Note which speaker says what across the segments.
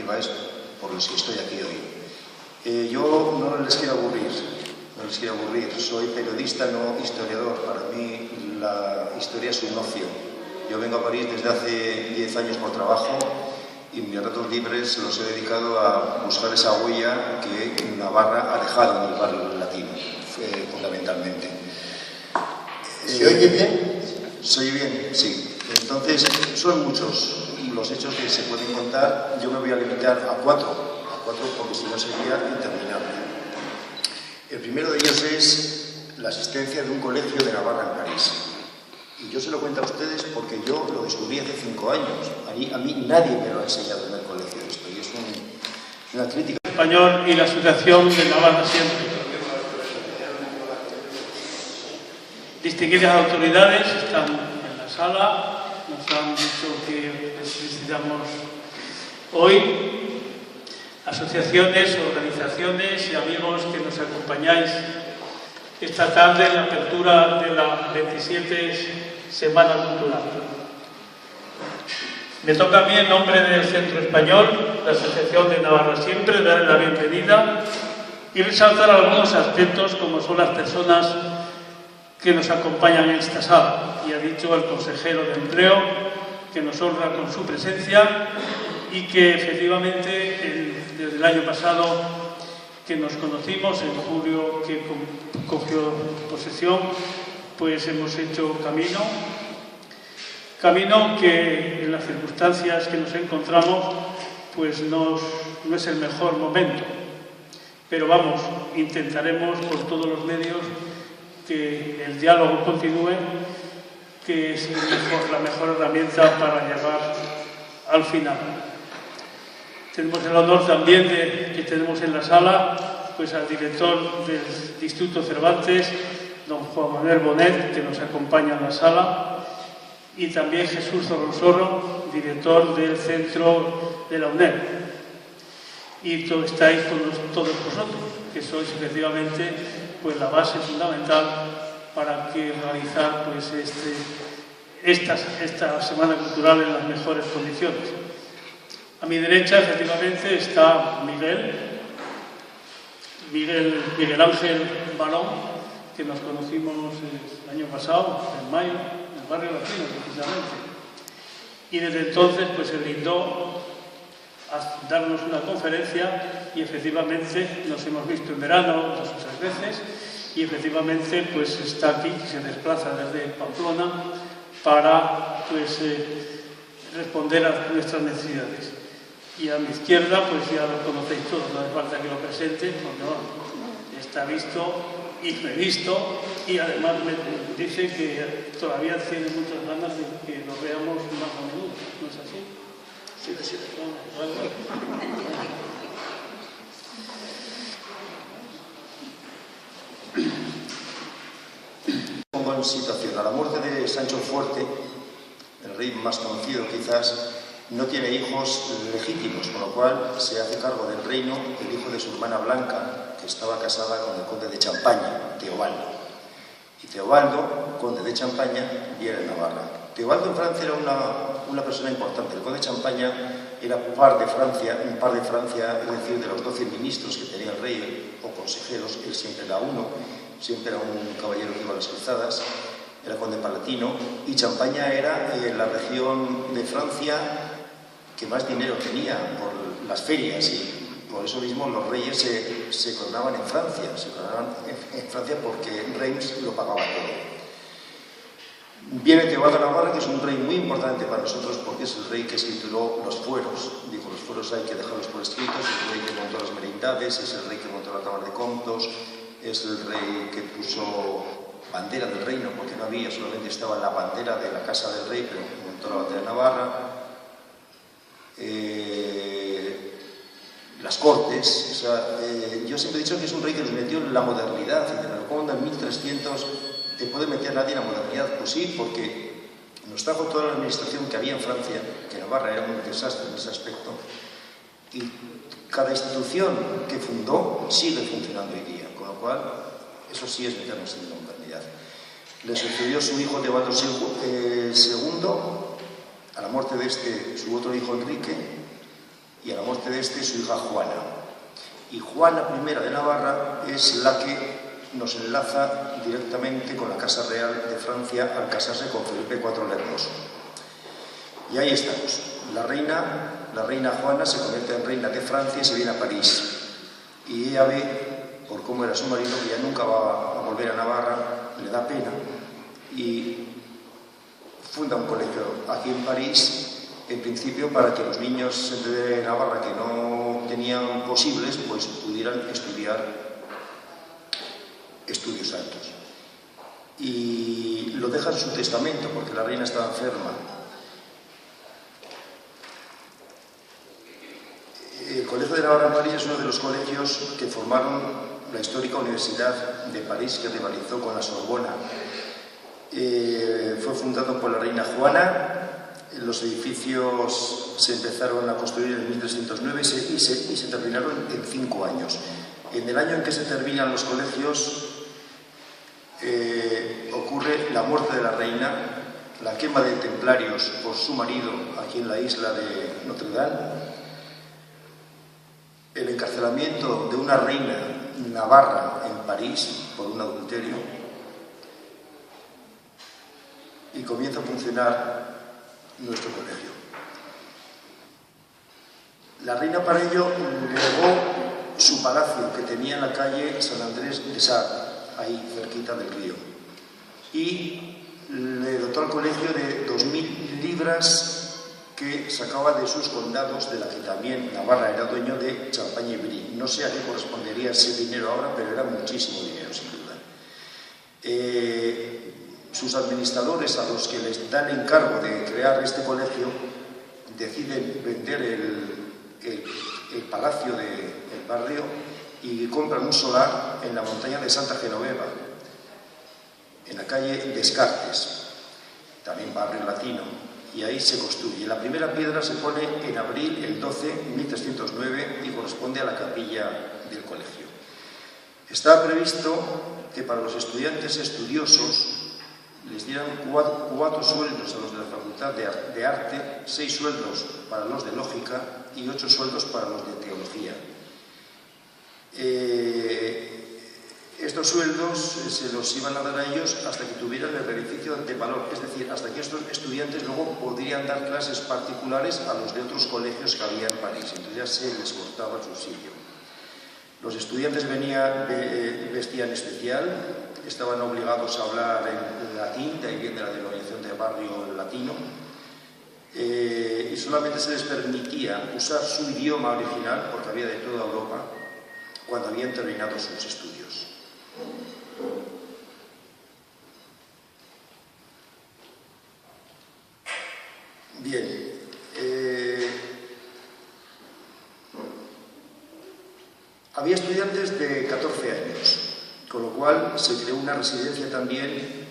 Speaker 1: principales por los que estoy aquí hoy. Yo no les quiero aburrir, soy periodista, no historiador. Para mí la historia es un ocio. Yo vengo a París desde hace 10 años por trabajo y mis ratos libres los he dedicado a buscar esa huella que Navarra ha dejado en el barrio latino, fundamentalmente.
Speaker 2: ¿Se oye bien?
Speaker 1: ¿Se oye bien? Sí. Entonces, son muchos los hechos que se pueden contar. Yo me voy a limitar a cuatro porque si no sería interminable. El primero de ellos es la existencia de un colegio de Navarra en París. Y yo se lo cuento a ustedes porque yo lo descubrí hace 5 años. A mí nadie me lo ha enseñado en el colegio esto, y es una crítica.
Speaker 3: Español y la Asociación de Navarra Siempre. Distinguidas autoridades están en la sala, nos han dicho que les visitamos hoy. Asociaciones, organizaciones y amigos que nos acompañáis esta tarde en la apertura de la 27 Semana Cultural. Me toca a mí, en nombre del Centro Español, la Asociación de Navarra Siempre, darle la bienvenida y resaltar algunos aspectos como son las personas que nos acompañan en esta sala. Y ha dicho el consejero de Empleo que nos honra con su presencia y que efectivamente desde el año pasado que nos conocimos, en julio que cogió posesión, pues hemos hecho camino que en las circunstancias que nos encontramos pues no es el mejor momento, pero vamos, intentaremos por todos los medios que el diálogo continúe, que es la mejor herramienta para llegar al final. Tenemos el honor también de que tenemos en la sala pues al director del Instituto Cervantes, don Juan Manuel Bonet, que nos acompaña en la sala, y también Jesús Zorrosorro, director del Centro de la UNED. Y estáis con todos vosotros, que sois efectivamente pues la base fundamental para que realizar pues esta Semana Cultural en las mejores condiciones. A mi derecha, efectivamente, está Miguel Ángel Barón, que nos conocimos el año pasado, en mayo, en el barrio latino, precisamente. Y desde entonces, pues se brindó a darnos una conferencia y efectivamente nos hemos visto en verano 2 o 3 veces y efectivamente pues está aquí, se desplaza desde Pamplona para pues responder a nuestras necesidades. Y a mi izquierda, pues ya lo conocéis todos, no hace falta que lo presente, porque bueno, está visto y previsto, y además me dice que todavía tiene muchas ganas de que lo veamos más a menudo, ¿no es así? Sí. Vale.
Speaker 1: Pongo en situación, a la muerte de Sancho Fuerte, el rey más conocido quizás, no tiene hijos legítimos, con lo cual se hace cargo del reino el hijo de su hermana Blanca, que estaba casada con el conde de Champaña, Teobaldo. Y Teobaldo, conde de Champaña, viene a Navarra. Teobaldo en Francia era una persona importante. El conde de Champaña era par de Francia, es decir, de los 12 ministros que tenía el rey o consejeros, él siempre era uno, siempre era un caballero que iba a las cruzadas, era conde palatino, y Champaña era la región de Francia que más dinero tenía por las ferias, y por eso mismo los reyes se coronaban en Francia, porque Reims lo pagaba todo. Viene Teobaldo de Navarra, que es un rey muy importante para nosotros porque es el rey que escrituró los fueros. Digo, los fueros hay que dejarlos por escritos, es el rey que montó las merindades, es el rey que montó la Cámara de Comptos, es el rey que puso bandera del reino, porque no había, solamente estaba la bandera de la casa del rey, pero montó la bandera de Navarra. Las cortes, o sea, yo siempre he dicho que es un rey que nos metió en la modernidad, y de cuando en 1300 te puede meter nadie en la modernidad. Pues sí, porque nos trajo toda la administración que había en Francia, que Navarra era un desastre en ese aspecto, y cada institución que fundó sigue funcionando hoy día, con lo cual eso sí es meternos en la modernidad. Le sucedió su hijo Teobaldo II, a la muerte de su otro hijo Enrique, y a la muerte de este su hija Juana. Y Juana I de Navarra es la que nos enlaza directamente con la Casa Real de Francia al casarse con Felipe IV el Hermoso. Y ahí estamos. La reina Juana se convierte en reina de Francia y se viene a París. Y ella ve, por cómo era su marido, que ya nunca va a volver a Navarra, le da pena, y funda un colegio aquí en París, en principio para que los niños de Navarra que no tenían posibles, pues pudieran estudiar estudios altos. Y lo deja en su testamento, porque la reina estaba enferma. El Colegio de Navarra en París es uno de los colegios que formaron la histórica Universidad de París, que rivalizó con la Sorbona. Fue fundado por la reina Juana. Los edificios se empezaron a construir en 1309 y se terminaron en 5 años. En el año en que se terminan los colegios ocurre la muerte de la reina, la quema de templarios por su marido aquí en la isla de Notre Dame, el encarcelamiento de una reina navarra en París por un adulterio, y comienza a funcionar nuestro colegio. La reina para ello legó su palacio que tenía en la calle San Andrés de Sá, ahí cerquita del río, y le dotó al colegio de 2000 libras que sacaba de sus condados, de la que también Navarra era dueño, de Champaña y Brie. No sé a qué correspondería ese dinero ahora, pero era muchísimo dinero, sin duda. Sus administradores, a los que les dan encargo de crear este colegio, deciden vender el palacio del barrio y compran un solar en la montaña de Santa Genoveva, en la calle Descartes, también barrio latino. Y ahí se construye. La primera piedra se pone en abril, el 12, 1309, y corresponde a la capilla del colegio. Estaba previsto que para los estudiantes estudiosos les dieran 4 sueldos a los de la Facultad de Arte, 6 sueldos para los de Lógica y 8 sueldos para los de Teología. Estos sueldos se los iban a dar a ellos hasta que tuvieran el beneficio de valor, es decir, hasta que estos estudiantes luego podrían dar clases particulares a los de otros colegios que había en París. Entonces ya se les cortaba el subsidio. Los estudiantes vestían especial, estaban obligados a hablar en latín, de ahí viene la denominación de barrio latino, y solamente se les permitía usar su idioma original, porque había de toda Europa, cuando habían terminado sus estudios. Bien, había estudiantes de 14 años, con lo cual se creó una residencia también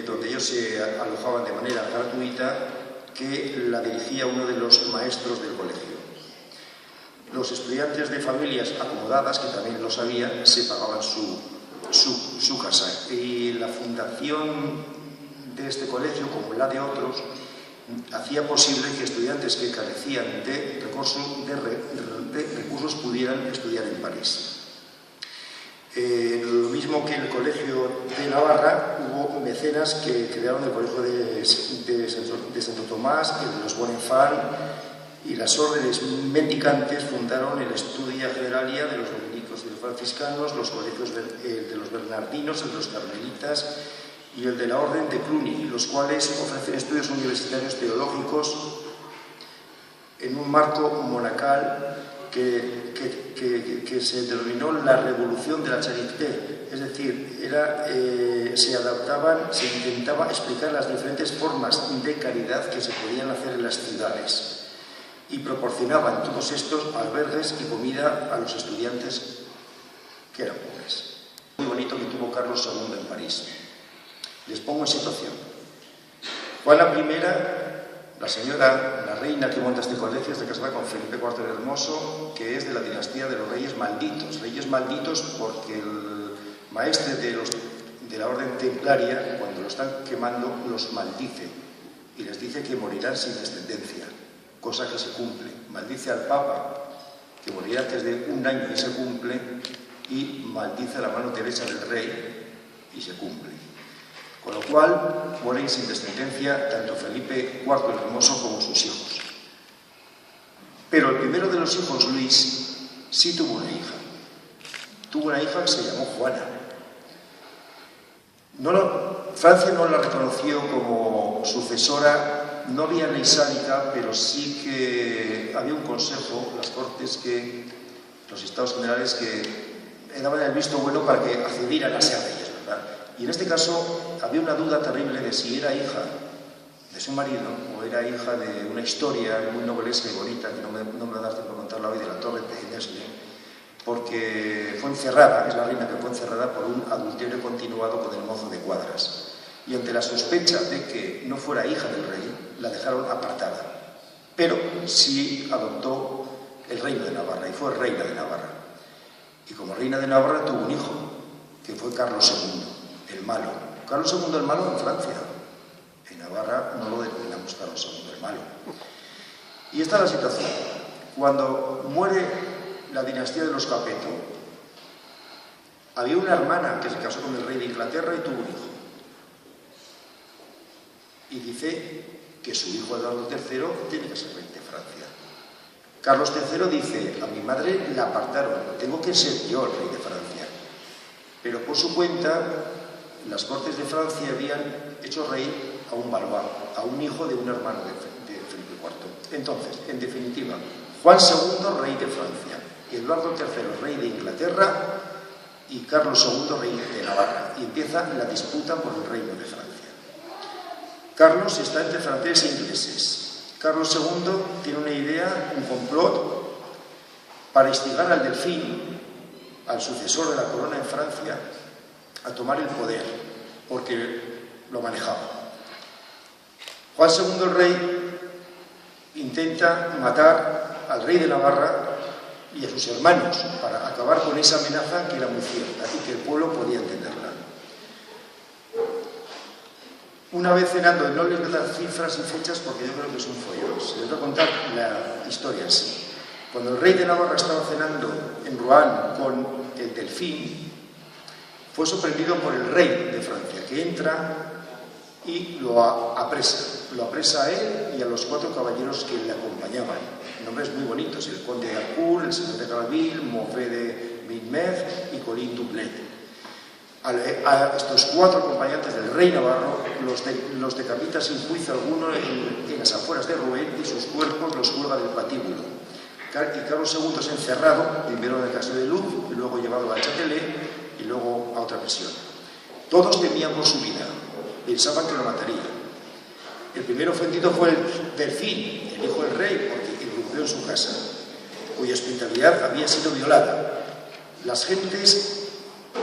Speaker 1: donde ellos se alojaban de manera gratuita, que la dirigía uno de los maestros del colegio. Los estudiantes de familias acomodadas, que también lo sabían, se pagaban su casa. Y la fundación de este colegio, como la de otros, hacía posible que estudiantes que carecían de recursos pudieran estudiar en París. Lo mismo que en el Colegio de Navarra, hubo mecenas que crearon el Colegio de Santo Tomás, el de los Bonifaz, y las órdenes mendicantes fundaron el Studia Generalia de los dominicos y los franciscanos, los colegios de los bernardinos, el de los carmelitas y el de la Orden de Cluny, los cuales ofrecen estudios universitarios teológicos en un marco monacal que se denominó la Revolución de la Charité. Es decir, se adaptaban, se intentaba explicar las diferentes formas de caridad que se podían hacer en las ciudades, y proporcionaban todos estos albergues y comida a los estudiantes que eran pobres. Muy bonito que tuvo Carlos II en París. Les pongo en situación. Juana I, la reina que monta este colegio, está casada con Felipe IV el Hermoso, que es de la dinastía de los Reyes Malditos. Reyes Malditos porque el maestre de la orden templaria, cuando lo están quemando, los maldice y les dice que morirán sin descendencia. cosa que se cumple. Maldice al Papa, que morirá antes de un año y se cumple, y maldice a la mano derecha del rey y se cumple. Con lo cual, mueren sin descendencia tanto Felipe IV el Hermoso como sus hijos. Pero el primero de los hijos, Luis, sí tuvo una hija. Tuvo una hija que se llamó Juana. Francia no la reconoció como sucesora, no había ley sálica, pero sí que había un consejo, las Cortes, los Estados Generales, que daban el visto bueno para que accedieran a ser reyes, ¿verdad? Y en este caso había una duda terrible de si era hija de su marido o era hija de una historia muy novelesca y bonita, que no me va a dar tiempo a contarla hoy, de la Torre de Nesle, porque fue encerrada, es la reina que fue encerrada por un adulterio continuado con el mozo de Cuadras. Y ante la sospecha de que no fuera hija del rey, la dejaron apartada. Pero sí adoptó el reino de Navarra y fue reina de Navarra. Y como reina de Navarra tuvo un hijo, que fue Carlos II, el malo. Carlos II el malo en Francia. En Navarra no lo denominamos Carlos II el malo. Y esta es la situación. Cuando muere la dinastía de los Capeto, había una hermana que se casó con el rey de Inglaterra y tuvo un hijo. Y dice que su hijo Eduardo III tiene que ser rey de Francia. Carlos III dice, a mi madre la apartaron, tengo que ser yo el rey de Francia. Pero por su cuenta, las Cortes de Francia habían hecho rey a un Valois, a un hijo de un hermano de Felipe IV. Entonces, en definitiva, Juan II, rey de Francia, Eduardo III, rey de Inglaterra, y Carlos II, rey de Navarra. Y empieza la disputa por el reino de Francia. Carlos está entre franceses e ingleses. Carlos II tiene una idea, un complot, para instigar al Delfín, al sucesor de la corona en Francia, a tomar el poder, porque lo manejaba. Juan II, el rey, intenta matar al rey de Navarra y a sus hermanos para acabar con esa amenaza que era muy cierta y que el pueblo podía entenderla. Una vez cenando, no les voy a dar cifras y fechas porque yo creo que es un follón. Se les voy a contar la historia así. Cuando el rey de Navarra estaba cenando en Rouen con el Delfín, fue sorprendido por el rey de Francia, que entra y lo apresa. Lo apresa a él y a los 4 caballeros que le acompañaban. Nombres muy bonitos: el conde de Harcourt, el señor de Calaville, Maufet de Minmer y Colin Dublet. A estos 4 acompañantes del rey navarro los decapita sin juicio alguno en las afueras de Rouen y sus cuerpos los cuelga del patíbulo. Y Carlos II es encerrado, primero en el castillo de Louvre, luego llevado al Châtelet y luego a otra prisión. Todos temían por su vida, pensaban que lo mataría. El primero ofendido fue el Delfín, el hijo del rey, porque irrumpió en su casa, cuya hospitalidad había sido violada. Las gentes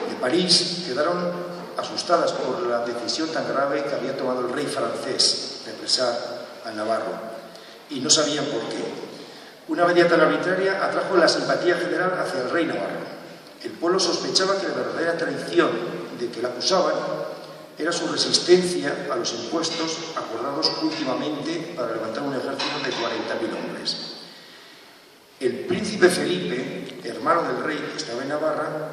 Speaker 1: de París quedaron asustadas por la decisión tan grave que había tomado el rey francés de apresar al navarro, y no sabían por qué. Una medida tan arbitraria atrajo la simpatía general hacia el rey navarro. El pueblo sospechaba que la verdadera traición de que la acusaban era su resistencia a los impuestos acordados últimamente para levantar un ejército de 40.000 hombres. El príncipe Felipe, hermano del rey que estaba en Navarra,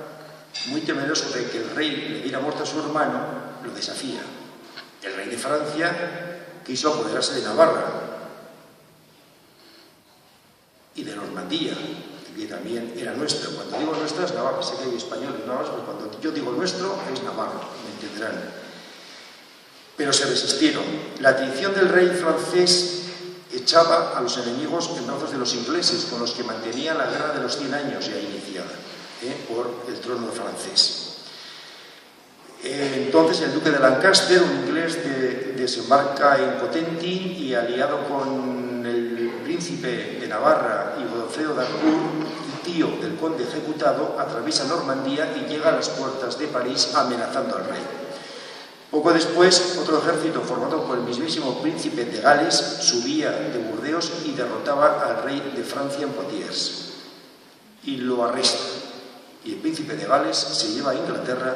Speaker 1: muy temeroso de que el rey le diera muerte a su hermano, lo desafía. El rey de Francia quiso apoderarse de Navarra y de Normandía, que también era nuestra. Cuando digo nuestra es Navarra, sé que hay españoles navarros, pero cuando yo digo nuestro es Navarra, me entenderán. Pero se resistieron. La traición del rey francés echaba a los enemigos en brazos de los ingleses, con los que mantenía la guerra de los 100 años ya iniciada por el trono francés. Entonces el duque de Lancaster, un inglés, desembarca en Cotentin y, aliado con el príncipe de Navarra y Godofredo de Harcourt, tío del conde ejecutado, atraviesa Normandía y llega a las puertas de París amenazando al rey. Poco después, otro ejército formado por el mismísimo príncipe de Gales subía de Burdeos y derrotaba al rey de Francia en Poitiers y lo arresta. Y el príncipe de Gales se lleva a Inglaterra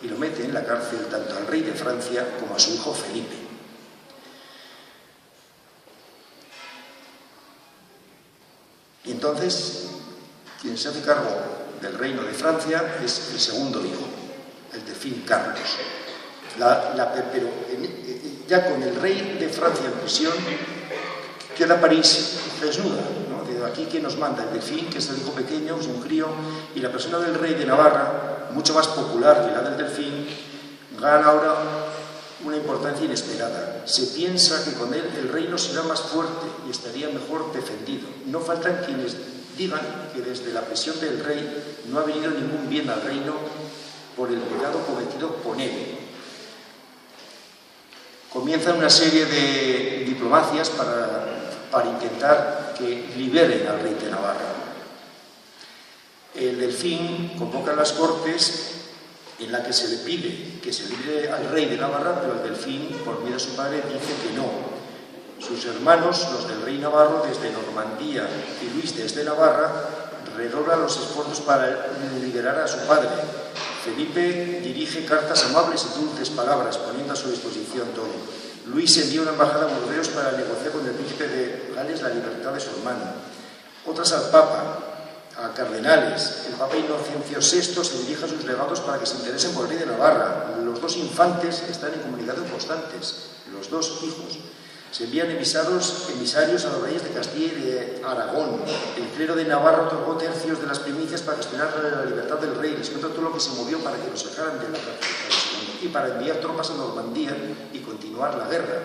Speaker 1: y lo mete en la cárcel tanto al rey de Francia como a su hijo Felipe. Entonces, quien se hace cargo del reino de Francia es el segundo hijo, el delfín Carlos. Pero ya con el rey de Francia en prisión, queda París desnuda, ¿no? De aquí que nos manda el delfín, que es el hijo pequeño, es un crío, y la persona del rey de Navarra, mucho más popular que la del delfín, gana ahora una importancia inesperada. Se piensa que con él el reino será más fuerte y estaría mejor defendido. No faltan quienes digan que desde la prisión del rey no ha venido ningún bien al reino por el pecado cometido con él. Comienzan una serie de diplomacias para intentar que liberen al rey de Navarra. El delfín convoca a las cortes en la que se le pide que se libere al rey de Navarra, pero el delfín, por miedo a su padre, dice que no. Sus hermanos, los del rey Navarro desde Normandía y Luis desde Navarra, redoblan los esfuerzos para liberar a su padre. Felipe dirige cartas amables y dulces palabras, poniendo a su disposición todo. Luis envía una embajada a Burdeos para negociar con el príncipe de Gales la libertad de su hermano. Otras al Papa, a cardenales. El Papa Inocencio VI se dirige a sus legados para que se interesen por el rey de Navarra. Los dos infantes están en comunicación constantes, los dos hijos. Se envían emisarios a los reyes de Castilla y de Aragón. El clero de Navarra otorgó tercios de las primicias para gestionar la libertad del rey. Les cuento todo lo que se movió para que los sacaran de la cárcel y para enviar tropas a Normandía y continuar la guerra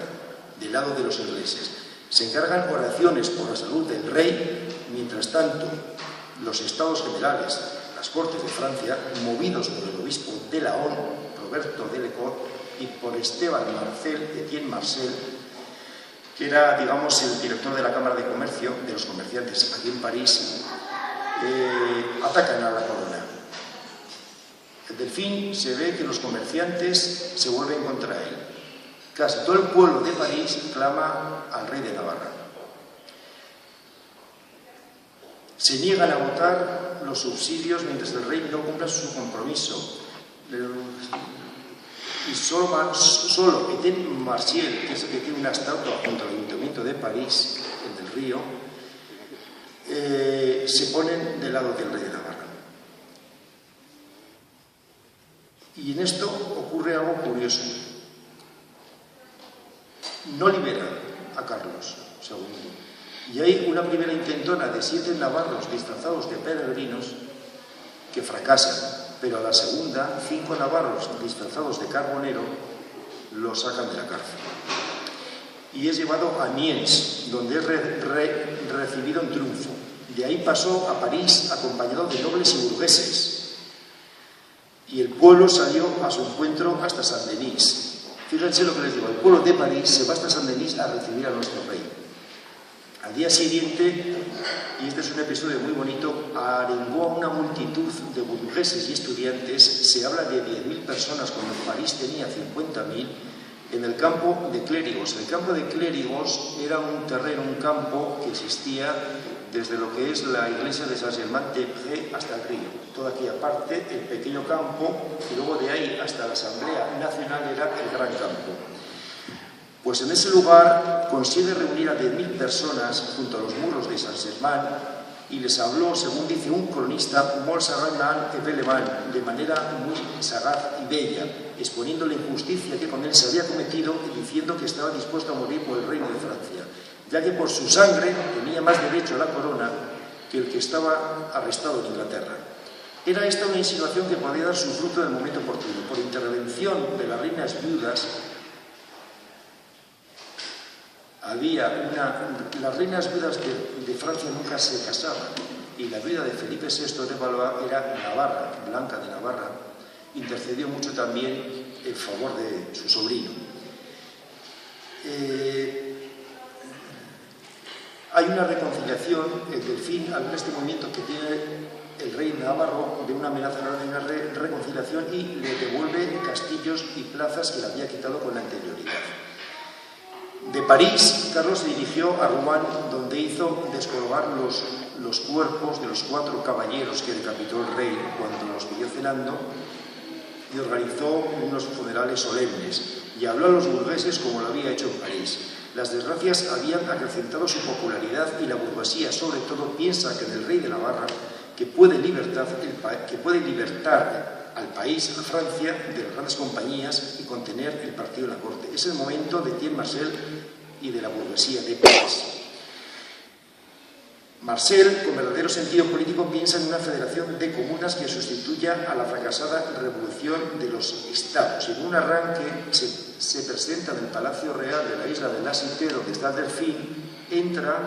Speaker 1: del lado de los ingleses. Se encargan oraciones por la salud del rey. Mientras tanto, los estados generales, las cortes de Francia, movidos por el obispo de Laon, Roberto de Lecot, y por Etienne Marcel, que era, digamos, el director de la Cámara de Comercio, de los comerciantes aquí en París, atacan a la corona. El delfín se ve que los comerciantes se vuelven contra él. Casi todo el pueblo de París clama al rey de Navarra. Se niegan a votar los subsidios mientras el rey no cumpla su compromiso. Y solo Etienne Marcel, que es el que tiene una estatua junto al Ayuntamiento de París, el del Río, se ponen del lado del rey de Navarra. Y en esto ocurre algo curioso. No liberan a Carlos II. Y hay una primera intentona de 7 navarros disfrazados de peregrinos que fracasan. Pero a la segunda, 5 navarros disfrazados de carbonero lo sacan de la cárcel. Y es llevado a Amiens, donde es recibido en triunfo. De ahí pasó a París acompañado de nobles y burgueses. Y el pueblo salió a su encuentro hasta Saint-Denis. Fíjense lo que les digo, el pueblo de París se va hasta Saint-Denis a recibir a nuestro rey. Al día siguiente, y este es un episodio muy bonito, arengó a una multitud de burgueses y estudiantes, se habla de 10.000 personas cuando París tenía 50.000, en el campo de Clérigos. El campo de Clérigos era un terreno, un campo que existía desde lo que es la iglesia de Saint-Germain-des-Prés hasta el río. Toda aquella parte, el pequeño campo, y luego de ahí hasta la Asamblea Nacional era el gran campo. Pues en ese lugar consigue reunir a 10.000 personas junto a los muros de Saint-Germain y les habló, según dice un cronista, molt sagradament et bellament, de manera muy sagaz y bella, exponiendo la injusticia que con él se había cometido y diciendo que estaba dispuesto a morir por el reino de Francia, ya que por su sangre tenía más derecho a la corona que el que estaba arrestado en Inglaterra. Era esta una insinuación que podía dar su fruto en el momento oportuno. Por intervención de las reinas viudas, las reinas viudas de Francia nunca se casaban, y la viuda de Felipe VI de Valois era Navarra, Blanca de Navarra, intercedió mucho también en favor de su sobrino. Hay una reconciliación, el delfín, al ver este movimiento que tiene el rey navarro de una amenaza, de una reconciliación, y le devuelve castillos y plazas que le había quitado con la anterioridad. De París, Carlos se dirigió a Rouen, donde hizo descolgar los cuerpos de los 4 caballeros que decapitó el rey cuando los vio cenando, y organizó unos funerales solemnes, y habló a los burgueses como lo había hecho en París. Las desgracias habían acrecentado su popularidad y la burguesía, sobre todo, piensa que del rey de Navarra, que puede libertar al país, a Francia, de las grandes compañías y contener el partido en la corte. Es el momento de Etienne Marcel y de la burguesía de París. Marcel, con verdadero sentido político, piensa en una federación de comunas que sustituya a la fracasada revolución de los estados. En un arranque se presenta en el Palacio Real de la isla de La Cité, donde está el Delfín, entra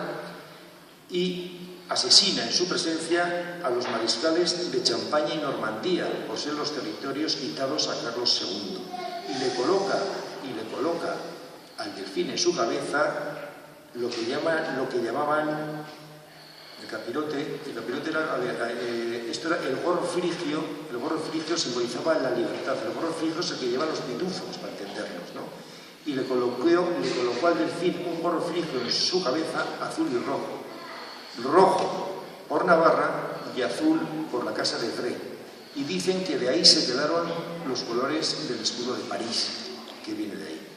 Speaker 1: y asesina en su presencia a los mariscales de Champaña y Normandía, por ser los territorios quitados a Carlos II. Y le coloca al Delfín en su cabeza lo que llamaban el capirote era, esto era el gorro frigio. El gorro frigio simbolizaba la libertad. El gorro frigio es el que llevan los pitufos, para entendernos, ¿no? Y le colocó al Delfín un gorro frigio en su cabeza, azul y rojo. Rojo por Navarra y azul por la Casa de Dreux. Y dicen que de ahí se quedaron los colores del escudo de París, que viene de ahí.